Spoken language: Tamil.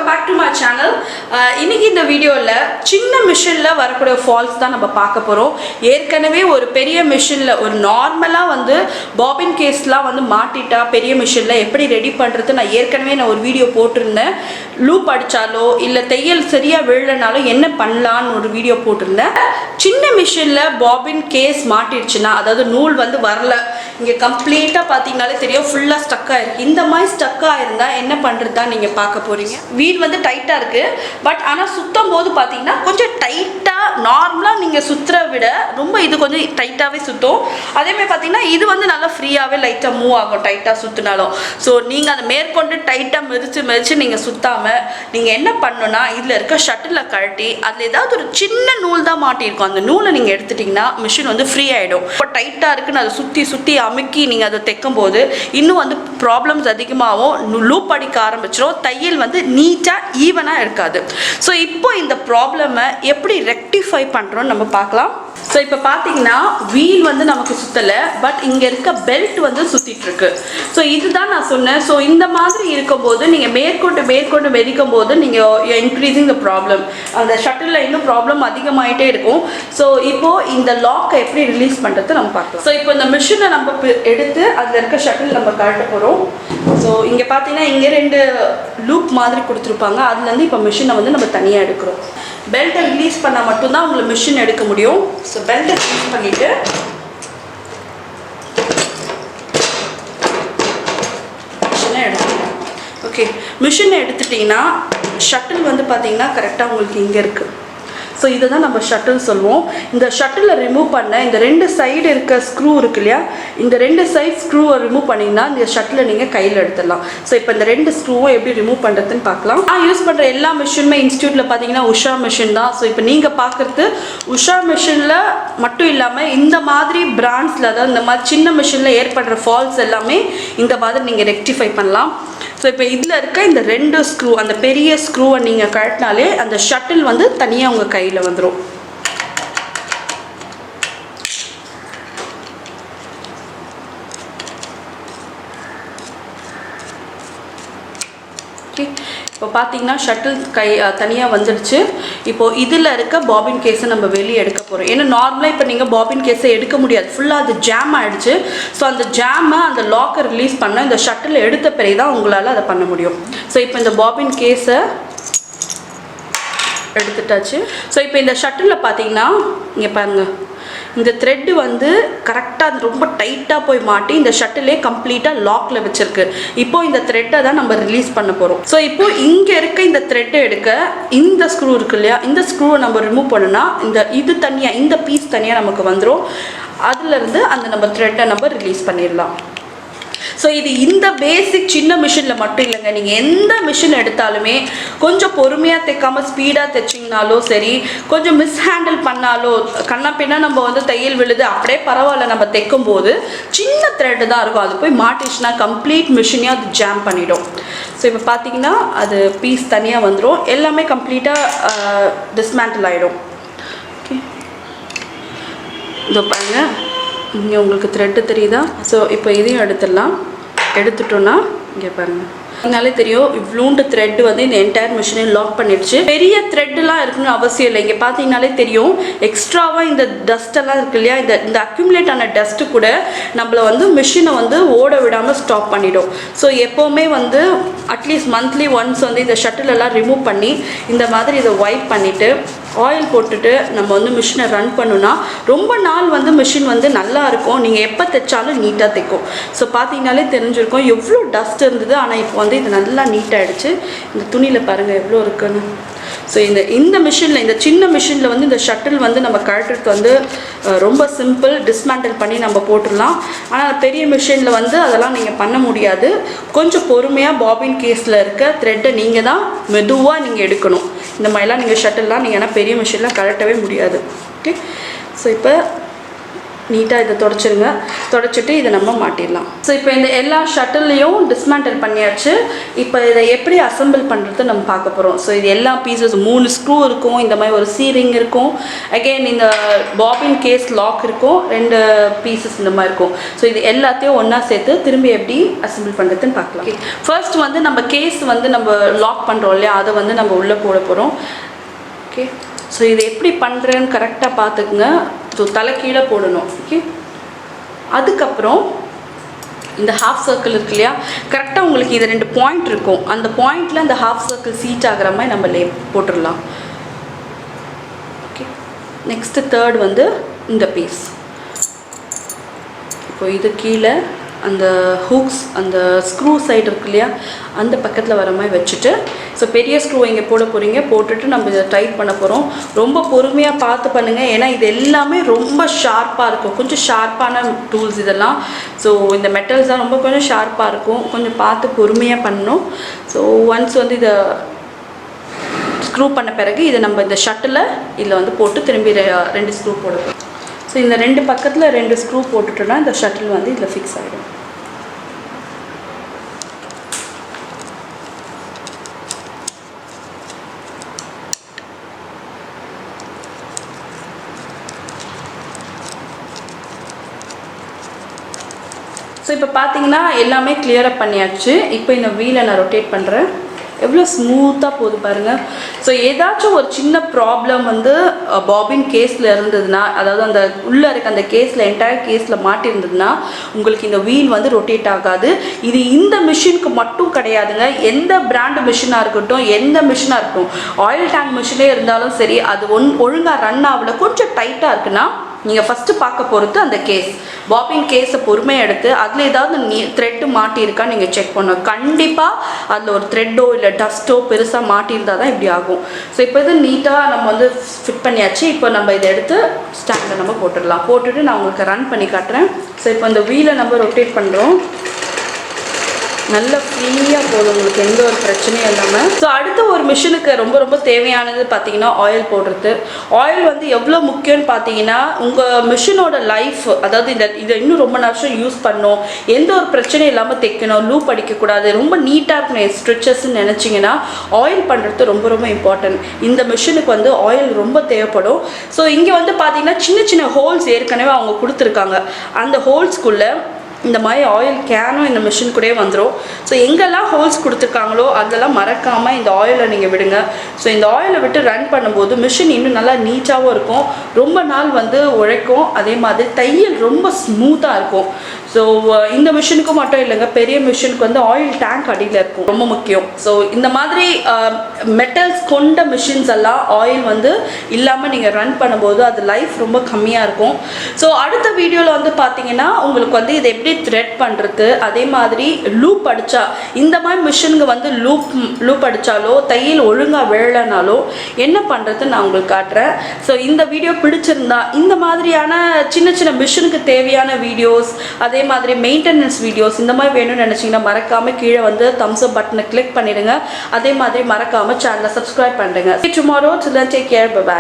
back to my channel. இன்னைக்கு இந்த வீடியோல சின்ன மிஷின்ல வரக்கூடிய ஃபால்ஸ் தான் நம்ம பார்க்க போறோம். ஏற்கனவே ஒரு பெரிய மிஷின்ல ஒரு நார்மலா வந்து பாபின் கேஸ்லாம் வந்து மாட்டிட்டா பெரிய மிஷின்ல எப்படி ரெடி பண்றது நான் ஏற்கனவே ஒரு வீடியோ போட்டிருந்தேன். லூப் அடிச்சாலோ இல்ல தையல் சரியா விழலனாலோ என்ன பண்ணலாம்னு ஒரு வீடியோ போட்டிருந்தேன். சின்ன மிஷின்ல பாபின் கேஸ் மாட்டிடுச்சுன்னா அதாவது நூல் வந்து வரல, இங்க கம்ப்ளீட்டா பாத்தீங்கன்னாலே தெரியும் ஃபுல்லா ஸ்டக் ஆயிருக்கு. இந்த மாதிரி ஸ்டக் ஆயிருந்தா என்ன பண்றதா நீங்க பார்க்க போறீங்க. வீல் வந்து டைட்டா இருக்கு, பட் ஆனா சுத்தும் போது பாத்தீங்கன்னா கொஞ்சம் டைட்டா நார்மலா நீங்க சுத்துற விட ரொம்ப இது கொஞ்சம் டைட்டாவே சுத்தும். அதே மாதிரி பாத்தீங்கன்னா இது வந்து நல்லா ஃப்ரீயாவே லைட்டா மூவ் ஆகும் டைட்டா சுத்தினாலும். ஸோ நீங்க அதை மேற்கொண்டு டைட்டா மிதிச்சு நீங்க சுத்தாம நீங்க என்ன பண்ணணும்னா இதுல இருக்க ஷட்டில கழட்டி அதுல ஏதாவது ஒரு சின்ன நூல் தான் மாட்டிருக்கும், அந்த நூலை நீங்க எடுத்துட்டீங்கன்னா மிஷின் வந்து ஃப்ரீ ஆயிடும். இப்போ டைட்டா இருக்குன்னு அதை சுத்தி அமுக்கி நீங்க அதை தைக்கும் போது இன்னும் வந்து ப்ராப்ளம்ஸ் அதிகமாகவும் லூப் அடிக்க ஆரம்பிச்சிடும், தையல் வந்து நீட்டா ஈவனா இருக்காது. ஸோ இப்போ இந்த ப்ராப்ளமை எப்படி ரெக்டிஃபை பண்றோம்னு நம்ம பார்க்கலாம். ஸோ இப்போ பார்த்தீங்கன்னா வீல் வந்து நமக்கு சுத்தலை, பட் இங்கே இருக்க பெல்ட் வந்து சுற்றிட்டு இருக்கு. ஸோ இதுதான் நான் சொன்னேன். ஸோ இந்த மாதிரி இருக்கும்போது நீங்கள் மேற்கொண்டு மெதிக்கும் போது நீங்கள் இன்க்ரீஸிங் த ப்ராப்ளம், அந்த ஷட்டிலில் இன்னும் ப்ராப்ளம் அதிகமாகிட்டே இருக்கும். ஸோ இப்போது இந்த லாக்கை எப்படி ரிலீஸ் பண்ணுறது நம்ம பார்க்கலாம். ஸோ இப்போ இந்த மிஷினை நம்ம எடுத்து அதில் இருக்க ஷட்டில் நம்ம கழட்ட போகிறோம். ஸோ இங்கே பார்த்தீங்கன்னா இங்கே 2 லூப் மாதிரி கொடுத்துருப்பாங்க, அதுலேருந்து இப்போ மிஷினை வந்து நம்ம தனியாக எடுக்கிறோம். பெல்ட்டை ரிலீஸ் பண்ணால் மட்டும்தான் உங்களுக்கு மிஷின் எடுக்க முடியும். ஸோ பெல்ட்டை ரிலீஸ் பண்ணிவிட்டு மிஷினை எடுத்துக்கலாம். ஓகே, மிஷினை எடுத்துட்டிங்கன்னா ஷட்டில் வந்து பார்த்தீங்கன்னா கரெக்டாக உங்களுக்கு இங்கே இருக்குது. ஸோ இதை தான் நம்ம ஷட்டில் சொல்லுவோம். இந்த ஷட்டிலை ரிமூவ் பண்ண இந்த 2 சைடு இருக்க ஸ்க்ரூ இருக்கு இல்லையா, இந்த 2 சைடு ஸ்க்ரூவை ரிமூவ் பண்ணிங்கன்னா இந்த ஷட்டிலை நீங்கள் கையில் எடுத்துடலாம். ஸோ இப்போ இந்த 2 ஸ்க்ரூவை எப்படி ரிமூவ் பண்ணுறதுன்னு பார்க்கலாம். நான் யூஸ் பண்ணுற எல்லா மிஷினுமே இன்ஸ்டியூட்டில் பார்த்தீங்கன்னா உஷா மிஷின் தான். ஸோ இப்போ நீங்கள் பார்க்குறது உஷா மிஷினில் மட்டும் இல்லாமல் இந்த மாதிரி பிராண்ட்ஸில், அதாவது இந்த மாதிரி சின்ன மிஷினில் ஏற்படுற ஃபால்ஸ் எல்லாமே இந்த மாதிரி நீங்கள் ரெக்டிஃபை பண்ணலாம். ஸோ இப்போ இதில் இருக்க இந்த 2 ஸ்க்ரூ, அந்த பெரிய ஸ்க்ரூவை நீங்கள் கழட்டினாலே அந்த ஷட்டில் வந்து தனியாக உங்கள் கையில் வந்துடும். இப்போ பார்த்தீங்கன்னா ஷட்டில் தனியாக வந்துடுச்சு. இப்போது இதில் இருக்க பாபின் கேஸை நம்ம வெளியே எடுக்க போகிறோம். ஏன்னா நார்மலாக இப்போ நீங்கள் பாபின் கேஸை எடுக்க முடியாது, ஃபுல்லாக அது ஜாம் ஆகிடுச்சு. ஸோ அந்த ஜாமை அந்த லாக்கை ரிலீஸ் பண்ண இந்த ஷட்டில் எடுத்த பிறகு தான் உங்களால் அதை பண்ண முடியும். ஸோ இப்போ இந்த பாபின் கேஸை எடுத்துட்டாச்சு. ஸோ இப்போ இந்த ஷட்டிலில் பார்த்தீங்கன்னா இங்கே பாருங்கள், இந்த த்ரெட்டு வந்து கரெக்டாக ரொம்ப டைட்டாக போய் மாட்டி இந்த ஷட்டிலே கம்ப்ளீட்டாக லாக்கில் வச்சுருக்கு. இப்போது இந்த த்ரெட்டை தான் நம்ம ரிலீஸ் பண்ண போகிறோம். ஸோ இப்போது இங்கே இருக்க இந்த த்ரெட்டை எடுக்க இந்த ஸ்க்ரூ இருக்கு இல்லையா, இந்த ஸ்க்ரூவை நம்ம ரிமூவ் பண்ணோன்னா இது தனியாக, இந்த பீஸ் தனியாக நமக்கு வந்துடும். அதுலேருந்து அந்த நம்ம த்ரெட்டை நம்ம ரிலீஸ் பண்ணிடலாம். ஸோ இது இந்த பேசிக் சின்ன மிஷினில் மட்டும் இல்லைங்க, நீங்கள் எந்த மிஷின் எடுத்தாலுமே கொஞ்சம் பொறுமையாக தைக்காமல் ஸ்பீடாக தைச்சிங்கனாலோ சரி, கொஞ்சம் மிஸ்ஹேண்டில் பண்ணாலோ கண்ணா பின்னா நம்ம வந்து தையல் விழுது அப்படியே பரவாயில்ல, நம்ம தைக்கும் போது சின்ன த்ரெட்டு தான் இருக்கும், அது போய் மாட்டிச்சுன்னா கம்ப்ளீட் மிஷினையும் அது ஜாம் பண்ணிடும். ஸோ இப்போ பார்த்தீங்கன்னா அது பீஸ் தனியாக வந்துடும், எல்லாமே கம்ப்ளீட்டாக டிஸ்மேண்டில் ஆகிடும். ஓகே, இதோ பாருங்க, இங்கே உங்களுக்கு த்ரெட்டு தெரியுதா. ஸோ இப்போ இதையும் எடுத்துட்டோன்னா இங்கே பாருங்கள், அதனாலே தெரியும் இவ்வளோண்டு த்ரெட் வந்து இந்த என்டையர் மிஷினை லாக் பண்ணிடுச்சு. பெரிய த்ரெட்லாம் இருக்குன்னு அவசியம் இல்லை. இங்கே பார்த்தீங்கனாலே தெரியும் எக்ஸ்ட்ராவாக இந்த டஸ்ட்டெல்லாம் இருக்கு இல்லையா, இந்த அக்யூமுலேட் ஆன டஸ்ட்டு கூட நம்மளை வந்து மிஷினை வந்து ஓட விடாமல் ஸ்டாப் பண்ணிடும். ஸோ எப்போவுமே வந்து அட்லீஸ்ட் மந்த்லி ஒன்ஸ் வந்து இந்த ஷட்டிலெல்லாம் ரிமூவ் பண்ணி இந்த மாதிரி இதை வைப் பண்ணிவிட்டு ஆயில் போட்டுட்டு நம்ம வந்து மிஷினை ரன் பண்ணுன்னா ரொம்ப நாள் வந்து மிஷின் வந்து நல்லா இருக்கும், நீங்கள் எப்போ தைச்சாலும் நீட்டாக தைக்கும். ஸோ பார்த்தீங்கனாலே தெரிஞ்சிருக்கும் எவ்வளோ டஸ்ட் இருந்தது, ஆனால் இப்போ வந்து இது நல்லா நீட்டாகிடுச்சு. இந்த துணியில் பாருங்கள் எவ்வளோ இருக்குன்னு. ஸோ இந்த மிஷினில், இந்த சின்ன மிஷினில் வந்து இந்த ஷட்டில் வந்து நம்ம கழட்டுறது வந்து ரொம்ப சிம்பிள், டிஸ்மேண்டில் பண்ணி நம்ம போட்டுடலாம். ஆனால் பெரிய மிஷினில் வந்து அதெல்லாம் நீங்கள் பண்ண முடியாது. கொஞ்சம் பொறுமையாக பாபின் கேஸில் இருக்க த்ரெட்டை நீங்கள் தான் மெதுவாக நீங்கள் எடுக்கணும். இந்த மாதிரிலாம் நீங்கள் ஷட்டில்லாம் நீங்கள் ஏன்னா பெரிய மிஷின்லாம் கழட்டவே முடியாது. ஓகே, ஸோ இப்போ நீட்டாக இதை தொடச்சிட்டு இதை நம்ம மாட்டிடலாம். ஸோ இப்போ இந்த எல்லா ஷட்டில்லையும் டிஸ்மேண்டில் பண்ணியாச்சு. இப்போ இதை எப்படி அசம்பிள் பண்ணுறது நம்ம பார்க்க போகிறோம். ஸோ இது எல்லா பீசஸ் 3 ஸ்க்ரூ இருக்கும், இந்த மாதிரி ஒரு சீரிங் இருக்கும், அகெயின் இந்த பாபின் கேஸ் லாக் இருக்கும், 2 பீசஸ் இந்த மாதிரி இருக்கும். ஸோ இது எல்லாத்தையும் ஒன்றா சேர்த்து திரும்பி எப்படி அசம்பிள் பண்ணுறதுன்னு பார்க்கலாம். ஃபர்ஸ்ட் வந்து நம்ம கேஸ் வந்து நம்ம லாக் பண்ணுறோம் இல்லையா, அதை வந்து நம்ம உள்ளே போட போகிறோம். ஓகே, ஸோ இது எப்படி பண்ணுறேன்னு கரெக்டாக பார்த்துக்குங்க. ஸோ தலை கீழே போடணும். ஓகே, அதுக்கப்புறம் இந்த ஹாஃப் சர்க்கிள் இருக்கு இல்லையா, கரெக்டாக உங்களுக்கு இது 2 பாயிண்ட் இருக்கும், அந்த பாயிண்டில் அந்த ஹாஃப் சர்க்கிள் சீட் ஆகிற மாதிரி நம்ம போட்டுடலாம். ஓகே, நெக்ஸ்ட்டு தேர்ட் வந்து இந்த பீஸ். இப்போ இது கீழே அந்த ஹூக்ஸ் அந்த ஸ்க்ரூ சைடு இருக்கு இல்லையா, அந்த பக்கத்தில் வர மாதிரி வச்சுட்டு, ஸோ பெரிய ஸ்க்ரூ இங்கே போட போகிறீங்க, போட்டுட்டு நம்ம இதை டைட் பண்ண போகிறோம். ரொம்ப பொறுமையாக பார்த்து பண்ணுங்கள், ஏன்னா இது எல்லாமே ரொம்ப ஷார்ப்பாக இருக்கும், கொஞ்சம் ஷார்ப்பான டூல்ஸ் இதெல்லாம். ஸோ இந்த மெட்டல்ஸ் தான் ரொம்ப கொஞ்சம் ஷார்ப்பாக இருக்கும், கொஞ்சம் பார்த்து பொறுமையாக பண்ணணும். ஸோ ஒன்ஸ் வந்து இதை ஸ்க்ரூ பண்ண பிறகு இதை நம்ம இந்த ஷட்டில் இதில் வந்து போட்டு திரும்பி 2 ஸ்க்ரூ போடுவோம். ஸோ இந்த 2 பக்கத்தில் 2 ஸ்க்ரூ போட்டுட்டோன்னா இந்த ஷட்டில் வந்து இதில் ஃபிக்ஸ் ஆகிடும். ஸோ இப்போ பார்த்தீங்கன்னா எல்லாமே கிளியரப் பண்ணியாச்சு. இப்போ இந்த வீலை நான் ரொட்டேட் பண்ணுறேன், எவ்வளோ ஸ்மூத்தாக போகுது பாருங்கள். ஸோ ஏதாச்சும் ஒரு சின்ன ப்ராப்ளம் வந்து பாபின் கேஸில் இருந்ததுன்னா, அதாவது அந்த உள்ளே இருக்க அந்த கேஸில் என்டையர் கேஸில் மாட்டியிருந்ததுன்னா உங்களுக்கு இந்த வீல் வந்து ரொட்டேட் ஆகாது. இது இந்த மிஷினுக்கு மட்டும் கிடையாதுங்க, எந்த பிராண்டு மிஷினாக இருக்கட்டும், எந்த மிஷினாக இருக்கட்டும், ஆயில் டேங்க் மிஷினே இருந்தாலும் சரி, அது ஒழுங்காக ரன் ஆகல, கொஞ்சம் டைட்டாக இருக்குன்னா நீங்கள் ஃபஸ்ட்டு பார்க்க போகிறது அந்த கேஸ், பாபின் கேஸை பொறுமையாக எடுத்து அதில் ஏதாவது த்ரெட்டு மாட்டியிருக்கா நீங்கள் செக் பண்ணணும். கண்டிப்பாக அதில் ஒரு த்ரெட்டோ இல்லை டஸ்ட்டோ பெருசாக மாட்டியிருந்தால் தான் இப்படி ஆகும். ஸோ இப்போ இது நீட்டாக நம்ம வந்து ஃபிட் பண்ணியாச்சு. இப்போ நம்ம இதை எடுத்து ஸ்டாண்டில் நம்ம போட்டுடலாம். போட்டுட்டு நான் உங்களுக்கு ரன் பண்ணி காட்டுறேன். ஸோ இப்போ இந்த வீலை நம்ம ரொட்டேட் பண்ணுறோம், நல்ல ஃப்ரீயாக போதும், உங்களுக்கு எந்த ஒரு பிரச்சனையும் இல்லாமல். ஸோ அடுத்த ஒரு மிஷினுக்கு ரொம்ப ரொம்ப தேவையானது பார்த்தீங்கன்னா ஆயில் போடுறது. ஆயில் வந்து எவ்வளோ முக்கியம்னு பார்த்தீங்கன்னா, உங்கள் மிஷினோட லைஃப், அதாவது இதை இன்னும் ரொம்ப வருஷம் யூஸ் பண்ணணும், எந்த ஒரு பிரச்சனையும் இல்லாமல் தைக்கணும், லூப் அடிக்கக்கூடாது, ரொம்ப நீட்டாக இருக்கணும் ஸ்ட்ரிச்சஸ்ன்னு நினச்சிங்கன்னா ஆயில் பண்ணுறது ரொம்ப ரொம்ப இம்பார்ட்டன்ட். இந்த மிஷினுக்கு வந்து ஆயில் ரொம்ப தேவைப்படும். ஸோ இங்கே வந்து பார்த்தீங்கன்னா சின்ன சின்ன ஹோல்ஸ் ஏற்கனவே அவங்க கொடுத்துருக்காங்க, அந்த ஹோல்ஸ்குள்ளே இந்த மாதிரி ஆயில் கேனும் இந்த மிஷின் கூடயே வந்துடும். ஸோ எங்கெல்லாம் ஹோல்ஸ் கொடுத்துருக்காங்களோ அதெல்லாம் மறக்காமல் இந்த ஆயிலை நீங்கள் விடுங்க. ஸோ இந்த ஆயிலை விட்டு ரன் பண்ணும்போது மிஷின் இன்னும் நல்லா நீட்டாகவும் இருக்கும், ரொம்ப நாள் வந்து உழைக்கும், அதே மாதிரி தையல் ரொம்ப ஸ்மூத்தாக இருக்கும். ஸோ இந்த மிஷினுக்கும் மட்டும் இல்லைங்க, பெரிய மிஷினுக்கு வந்து ஆயில் டேங்க் அடியில் இருக்கும், ரொம்ப முக்கியம். ஸோ இந்த மாதிரி மெட்டல்ஸ் கொண்ட மிஷின்ஸ் எல்லாம் ஆயில் வந்து இல்லாமல் நீங்கள் ரன் பண்ணும்போது அது லைஃப் ரொம்ப கம்மியாக இருக்கும். ஸோ அடுத்த வீடியோவில் வந்து பார்த்தீங்கன்னா உங்களுக்கு வந்து இதை எப்படி த்ரெட் பண்ணுறது, அதே மாதிரி லூப் அடித்தா, இந்த மாதிரி மிஷினுக்கு வந்து லூப் அடித்தாலோ தையல் ஒழுங்காக விழலைனாலோ என்ன பண்ணுறது நான் உங்களுக்கு காட்டுறேன். ஸோ இந்த வீடியோ பிடிச்சிருந்தா இந்த மாதிரியான சின்ன சின்ன மிஷினுக்கு தேவையான வீடியோஸ், அதே மாதிரி மெயின்டெனன்ஸ் வீடியோஸ் இந்த மாதிரி வேணும்னு நினச்சிங்கன்னா மறக்காமல் கீழே வந்து தம்ஸ் அப் பட்டனை கிளிக் பண்ணிடுங்க. அதே மாதிரி மறக்காமல் சேனலை சப்ஸ்கிரைப் பண்ணுங்க. Tomorrow, till then take care, bye bye.